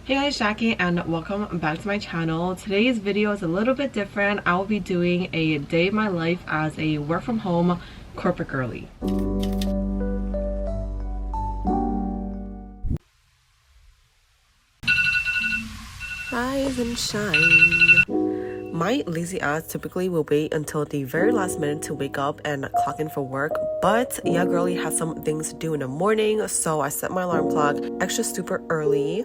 Hey guys, Jackie, and welcome back to my channel. Today's video is a little bit different. I will be doing a day in my life as a work from home corporate girly. Rise and shine. My lazy ass typically will wait until the very last minute to wake up and clock in for work, but yeah, girly has some things to do in the morning, so I set my alarm clock extra super early.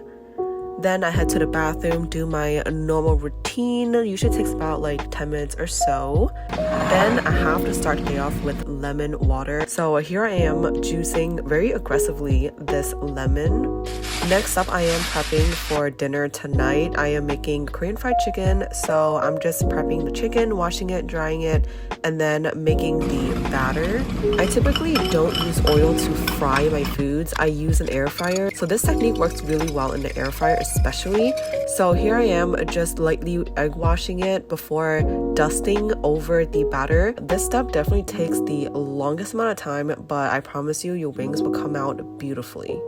Then I head to the bathroom, do my normal routine. Usually takes about like 10 minutes or so. Then I have to start the day off with lemon water. So here I am juicing very aggressively this lemon. Next up, I am prepping for dinner tonight. I am making Korean fried chicken. So I'm just prepping the chicken, washing it, drying it, and then making the batter. I typically don't use oil to fry my foods. I use an air fryer. So this technique works really well in the air fryer especially. So here I am just lightly egg washing it before dusting over the batter. This step definitely takes the longest amount of time, but I promise you, your wings will come out beautifully.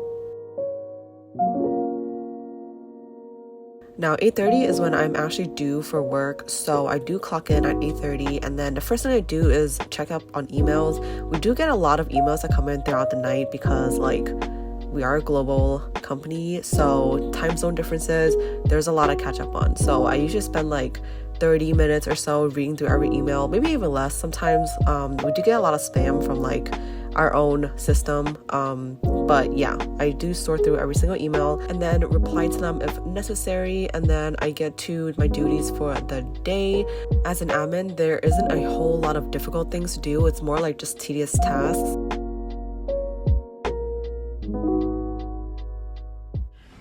Now 8:30 is when I'm actually due for work, so I do clock in at 8:30, and then the first thing I do is check up on emails. We do get a lot of emails that come in throughout the night because like we are a global company, so time zone differences, there's a lot to catch up on. So I usually spend like 30 minutes or so reading through every email, maybe even less. Sometimes we do get a lot of spam from like our own system, but yeah, I do sort through every single email and then reply to them if necessary, and then I get to my duties for the day. As an admin, there isn't a whole lot of difficult things to do. It's more like just tedious tasks.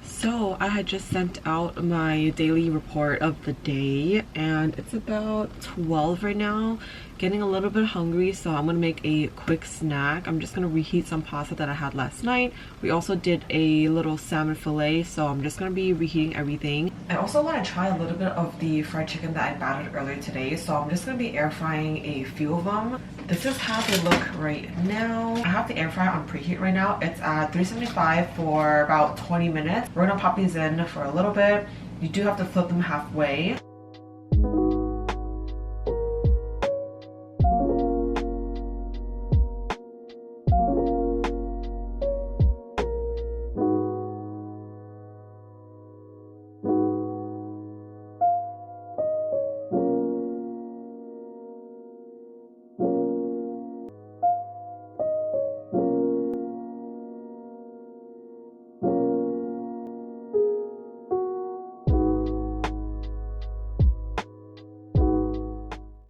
So I had just sent out my daily report of the day, and it's about 12 right now. Getting a little bit hungry, so I'm gonna make a quick snack. I'm just gonna reheat some pasta that I had last night. We also did a little salmon fillet, so I'm just gonna be reheating everything. I also want to try a little bit of the fried chicken that I battered earlier today, so I'm just gonna be air frying a few of them. This is how they look right now. I have the air fryer on preheat right now. It's at 375 for about 20 minutes. We're gonna pop these in for a little bit. You do have to flip them halfway.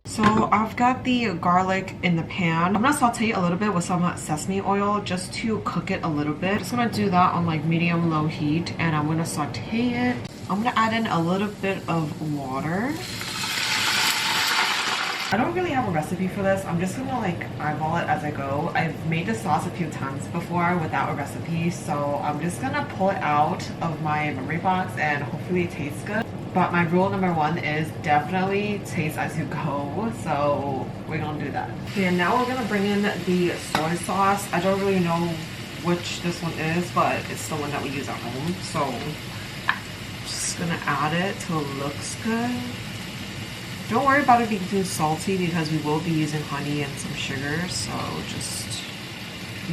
So I've got the garlic in the pan. I'm gonna saute a little bit with some sesame oil just to cook it a little bit. Just gonna do that on like medium low heat, and I'm gonna saute it. I'm gonna add in a little bit of water. I don't really have a recipe for this. I'm just gonna like eyeball it as I go. I've made this sauce a few times before without a recipe, so I'm just gonna pull it out of my memory box and hopefully it tastes good. But my rule number one is definitely taste as you go, so we're gonna do that. Okay, and now we're gonna bring in the soy sauce. I don't really know which this one is, but it's the one that we use at home, so just gonna add it till it looks good. Don't worry about it being too salty because we will be using honey and some sugar, so just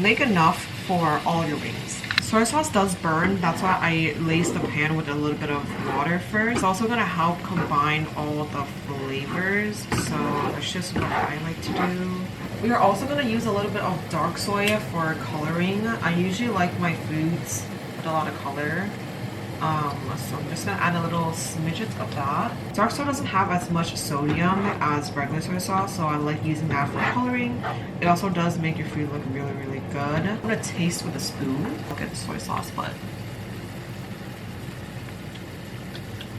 make enough for all your wings. Soy sauce does burn, that's why I laced the pan with a little bit of water first. It's also gonna help combine all the flavors, so that's just what I like to do. We are also gonna use a little bit of dark soy for coloring. I usually like my foods with a lot of color. So I'm just gonna add a little smidget of that. Dark soy doesn't have as much sodium as regular soy sauce, so I like using that for coloring. It also does make your food look really, really good. I'm gonna taste with a spoon. Look at the soy sauce, but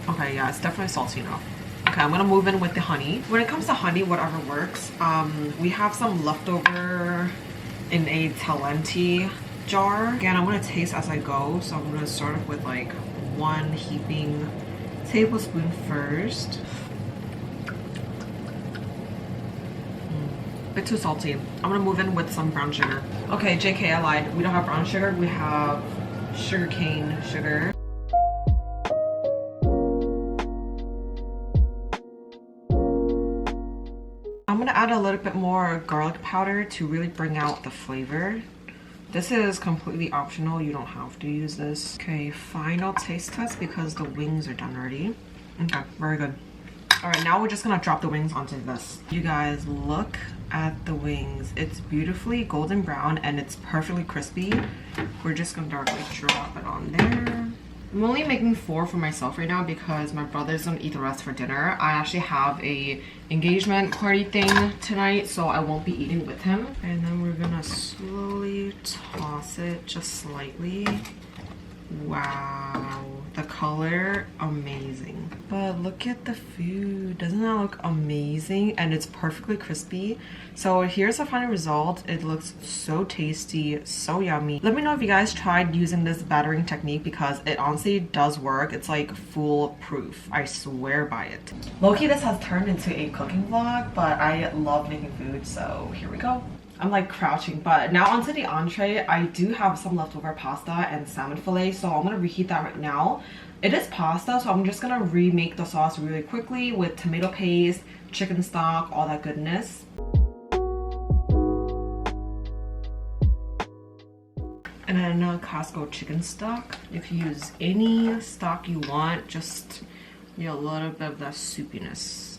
okay, yeah, it's definitely salty enough. Okay, I'm gonna move in with the honey. When it comes to honey, whatever works. We have some leftover in a talenti jar. Again, I'm gonna taste as I go, so I'm gonna start off with like 1 heaping tablespoon first. Bit too salty. I'm gonna move in with some brown sugar. Okay, JK, I lied. We don't have brown sugar. We have sugarcane sugar. gonna add a little bit more garlic powder to really bring out the flavor. This is completely optional, you don't have to use this. Okay, final taste test because the wings are done already. Okay, very good. Alright, now we're just gonna drop the wings onto this. You guys, look at the wings. It's beautifully golden brown and it's perfectly crispy. We're just gonna directly drop it on there. I'm only making 4 for myself right now because my brother's gonna eat the rest for dinner. I actually have a engagement party thing tonight, so I won't be eating with him. And then we're gonna slowly toss it just slightly. Wow, the color, amazing. But look at the food, doesn't that look amazing? And it's perfectly crispy. So here's the final result. It looks so tasty, so yummy. Let me know if you guys tried using this battering technique because it honestly does work. It's like foolproof, I swear by it. Low-key, this has turned into a cooking vlog, but I love making food, so here we go. I'm like crouching, but now onto the entree. I do have some leftover pasta and salmon fillet, so I'm gonna reheat that right now. It is pasta, so I'm just gonna remake the sauce really quickly with tomato paste, chicken stock, all that goodness. And then Costco chicken stock. You can use any stock you want, just a little bit of that soupiness.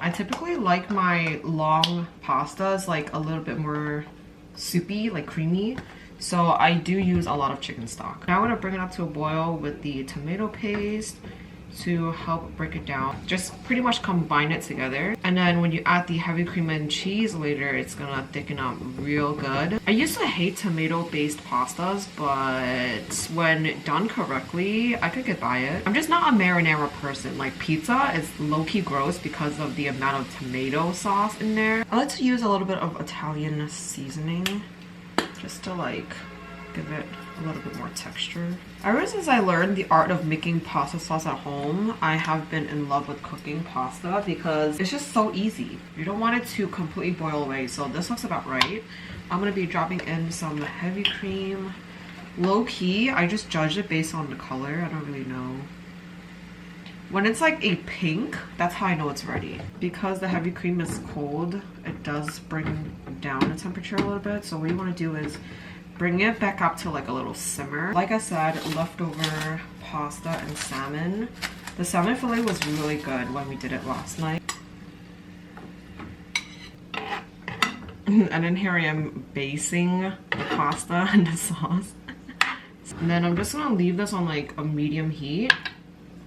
I typically like my long pastas like a little bit more soupy, like creamy. So I do use a lot of chicken stock. Now I'm gonna bring it up to a boil with the tomato paste to help break it down. Just pretty much combine it together. And then when you add the heavy cream and cheese later, it's gonna thicken up real good. I used to hate tomato-based pastas, but when done correctly, I could get by it. I'm just not a marinara person. Like pizza is low-key gross because of the amount of tomato sauce in there. I like to use a little bit of Italian seasoning just to like give it a little bit more texture. Ever since I learned the art of making pasta sauce at home, I have been in love with cooking pasta because it's just so easy. You don't want it to completely boil away, so this looks about right. I'm gonna be dropping in some heavy cream. Low key, I just judge it based on the color. I don't really know. When it's like a pink, that's how I know it's ready. Because the heavy cream is cold, it does bring down the temperature a little bit. So what you want to do is bring it back up to like a little simmer. Like I said, leftover pasta and salmon. The salmon fillet was really good when we did it last night. And then here I am basting the pasta and the sauce. And then I'm just gonna leave this on like a medium heat.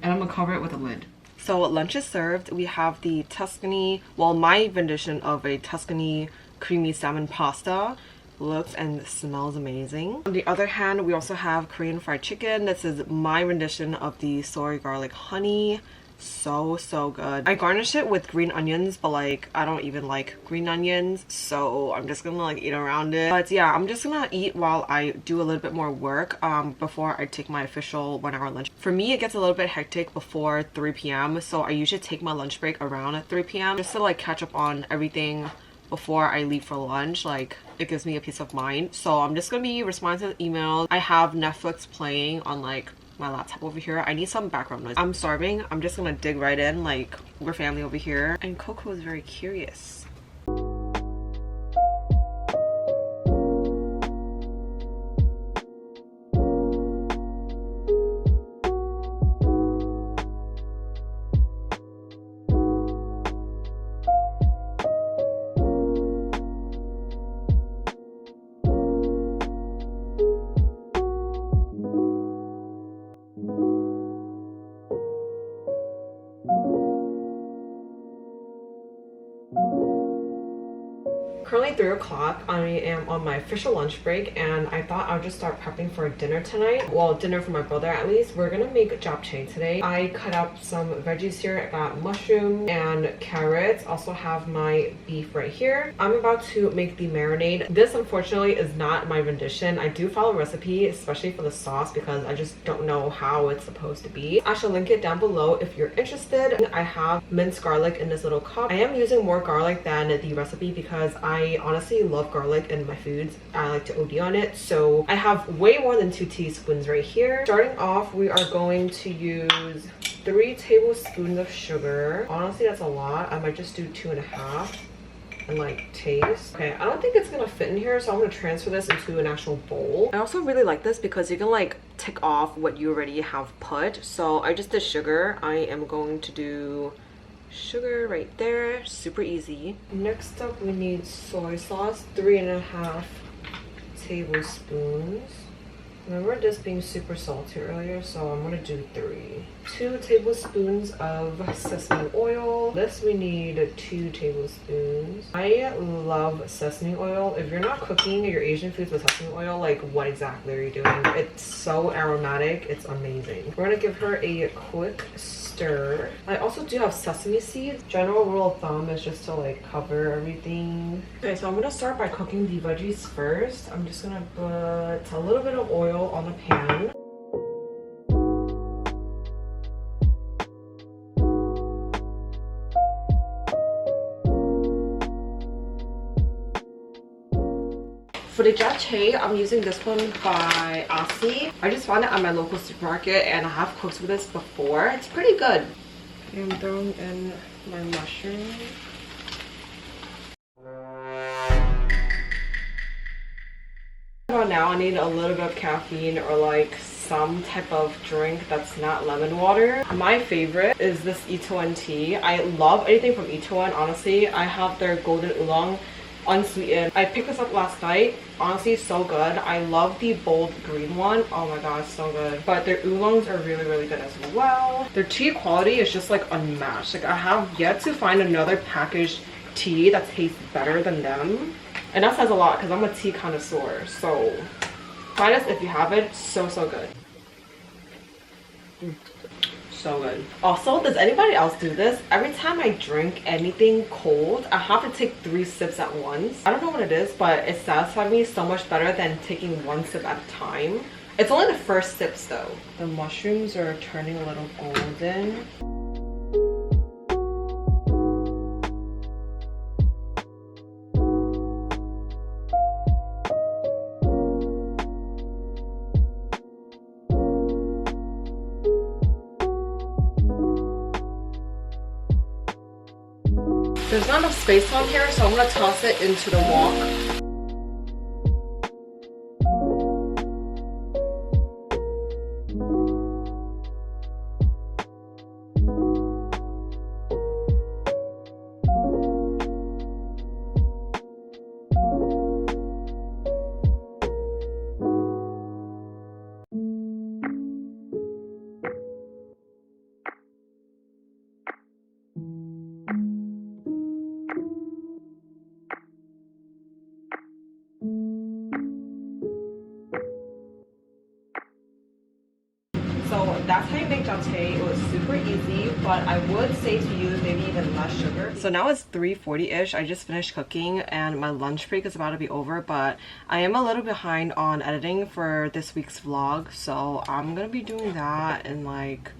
And I'm gonna cover it with a lid. So lunch is served. We have the Tuscany, well, my rendition of a Tuscany creamy salmon pasta. Looks and smells amazing. On the other hand, we also have Korean fried chicken. This is my rendition of the soy garlic honey. So good. I garnish it with green onions, but like I don't even like green onions, so I'm just gonna like eat around it. But yeah, I'm just gonna eat while I do a little bit more work before I take my official 1 hour lunch. For me, it gets a little bit hectic before 3 p.m. so I usually take my lunch break around at 3 p.m. just to like catch up on everything before I leave for lunch. Like it gives me a peace of mind. So I'm just gonna be responding to the emails. I have Netflix playing on like my laptop over here. I need some background noise. I'm starving. I'm just gonna dig right in. Like we're family over here. And Coco is very curious. Currently 3 o'clock. I am on my official lunch break and I thought I'll just start prepping for dinner tonight. Well, dinner for my brother at least. We're gonna make japchae today. I cut up some veggies here. I got mushroom and carrots. Also have my beef right here. I'm about to make the marinade. This unfortunately is not my rendition. I do follow a recipe, especially for the sauce, because I just don't know how it's supposed to be. I shall link it down below if you're interested. I have minced garlic in this little cup. I am using more garlic than the recipe because I I honestly love garlic in my foods. I like to OD on it. So I have way more than 2 teaspoons right here. Starting off, we are going to use 3 tablespoons of sugar. Honestly, that's a lot. I might just do 2.5 and like taste. Okay, I don't think it's gonna fit in here, so I'm gonna transfer this into an actual bowl. I also really like this because you can like tick off what you already have put. So I just did sugar. I am going to do sugar right there, super easy. Next up, we need soy sauce, 3.5 tablespoons. Remember this being super salty earlier, so I'm gonna do 3. 2 tablespoons of sesame oil. This we need 2 tablespoons. I love sesame oil. If you're not cooking your Asian foods with sesame oil, like what exactly are you doing? It's so aromatic, it's amazing. We're gonna give her a quick stir. I also do have sesame seeds. General rule of thumb is just to like cover everything. Okay, so I'm gonna start by cooking the veggies first. I'm just gonna put a little bit of oil on the pan. For the japchae, I'm using this one by DOSSIER. I just found it at my local supermarket and I have cooked with this before. It's pretty good. I'm throwing in my mushroom. About now, I need a little bit of caffeine or like some type of drink that's not lemon water. My favorite is this Etowan tea. I love anything from Etowan, honestly. I have their golden oolong unsweetened. I picked this up last night. Honestly, so good. I love the bold green one. Oh my god, so good. But their oolongs are really, really good as well. Their tea quality is just like unmatched. Like I have yet to find another packaged tea that tastes better than them. And that says a lot because I'm a tea connoisseur. So try this if you haven't. So good. So good. Also, does anybody else do this? Every time I drink anything cold, I have to take 3 sips at once. I don't know what it is, but it satisfies me so much better than taking 1 sip at a time. It's only the first sips though. The mushrooms are turning a little golden. There's not enough space on here, so I'm gonna toss it into the wok. So that's how you make japchae. It was super easy, but I would say to use maybe even less sugar. So now it's 3:40-ish. I just finished cooking and my lunch break is about to be over, but I am a little behind on editing for this week's vlog, so I'm gonna be doing that in like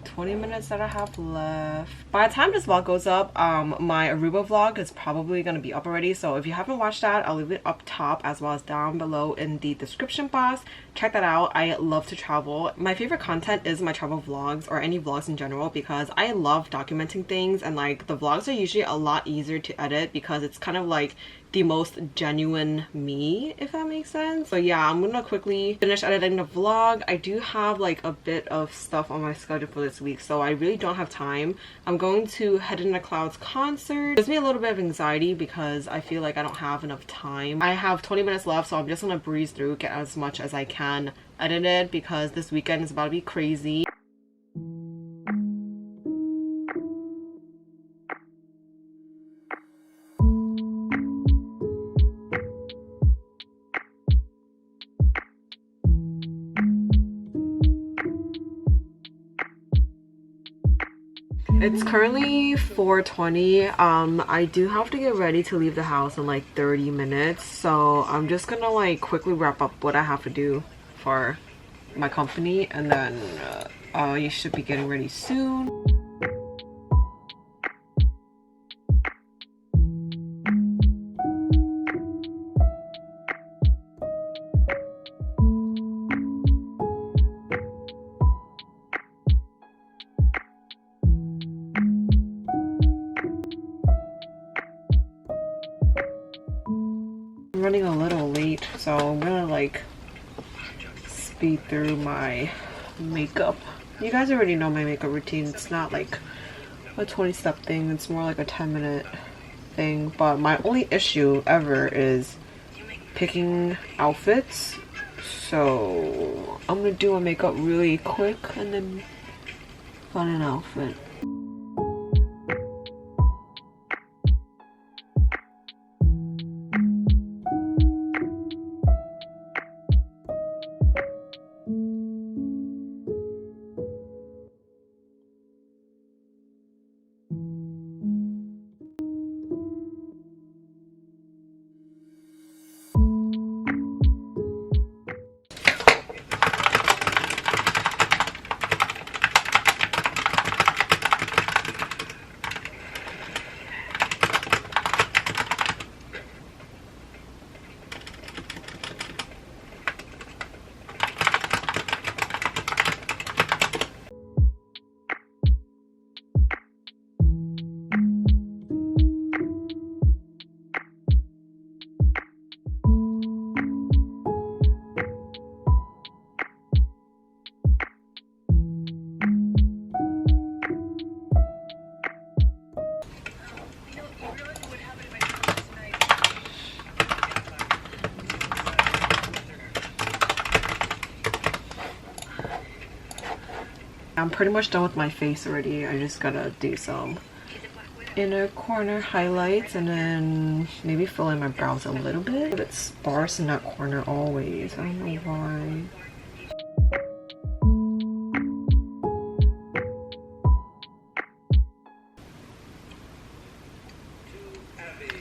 20 minutes that I have left. By the time this vlog goes up, my Aruba vlog is probably gonna be up already, so if you haven't watched that, I'll leave it up top as well as down below in the description box. Check that out. I love to travel. My favorite content is my travel vlogs or any vlogs in general because I love documenting things, and like the vlogs are usually a lot easier to edit because it's kind of like the most genuine me, if that makes sense. So yeah, I'm gonna quickly finish editing the vlog. I do have like a bit of stuff on my schedule for this week, so I really don't have time. I'm going to Head in the Clouds concert. It gives me a little bit of anxiety because I feel like I don't have enough time. I have 20 minutes left, so I'm just gonna breeze through, get as much as I can edited because this weekend is about to be crazy. It's currently 4:20. I do have to get ready to leave the house in like 30 minutes, so I'm just gonna like quickly wrap up what I have to do for my company, and then you should be getting ready soon. so I'm gonna like speed through my makeup. You guys already know my makeup routine. It's not like a 20-step thing, it's more like a 10-minute thing. But my only issue ever is picking outfits. So I'm gonna do my makeup really quick and then find an outfit. I'm pretty much done with my face already. I just gotta do some inner corner highlights and then maybe fill in my brows a little bit. A bit sparse in that corner always. I don't know why.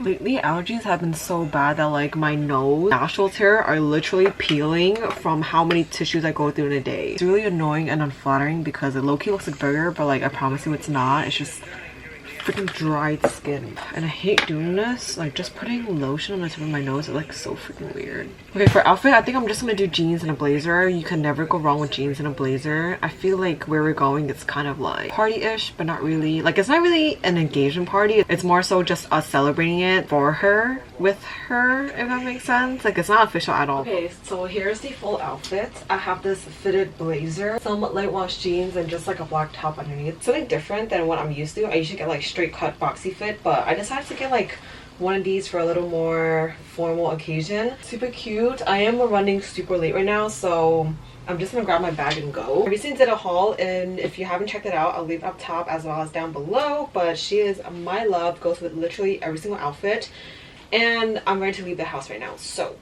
Lately, allergies have been so bad that like my nose nostrils here are literally peeling from how many tissues I go through in a day. It's really annoying and unflattering because it low-key looks like bigger, but like I promise you it's not. It's just freaking dried skin, and I hate doing this. Like just putting lotion on the tip of my nose is like so freaking weird. Okay, for outfit, I think I'm just gonna do jeans and a blazer. You can never go wrong with jeans and a blazer. I feel like where we're going, it's kind of like party-ish, but not really. Like it's not really an engagement party. It's more so just us celebrating it for her, with her, if that makes sense. Like it's not official at all. Okay, so here's the full outfit. I have this fitted blazer, some light wash jeans, and just like a black top underneath. Something different than what I'm used to. I usually get like straight cut boxy fit, but I decided to get like one of these for a little more formal occasion. Super cute. I am running super late right now, so I'm just gonna grab my bag and go. I recently did a haul, and if you haven't checked it out, I'll leave it up top as well as down below. But she is my love, goes with literally every single outfit, and I'm ready to leave the house right now. So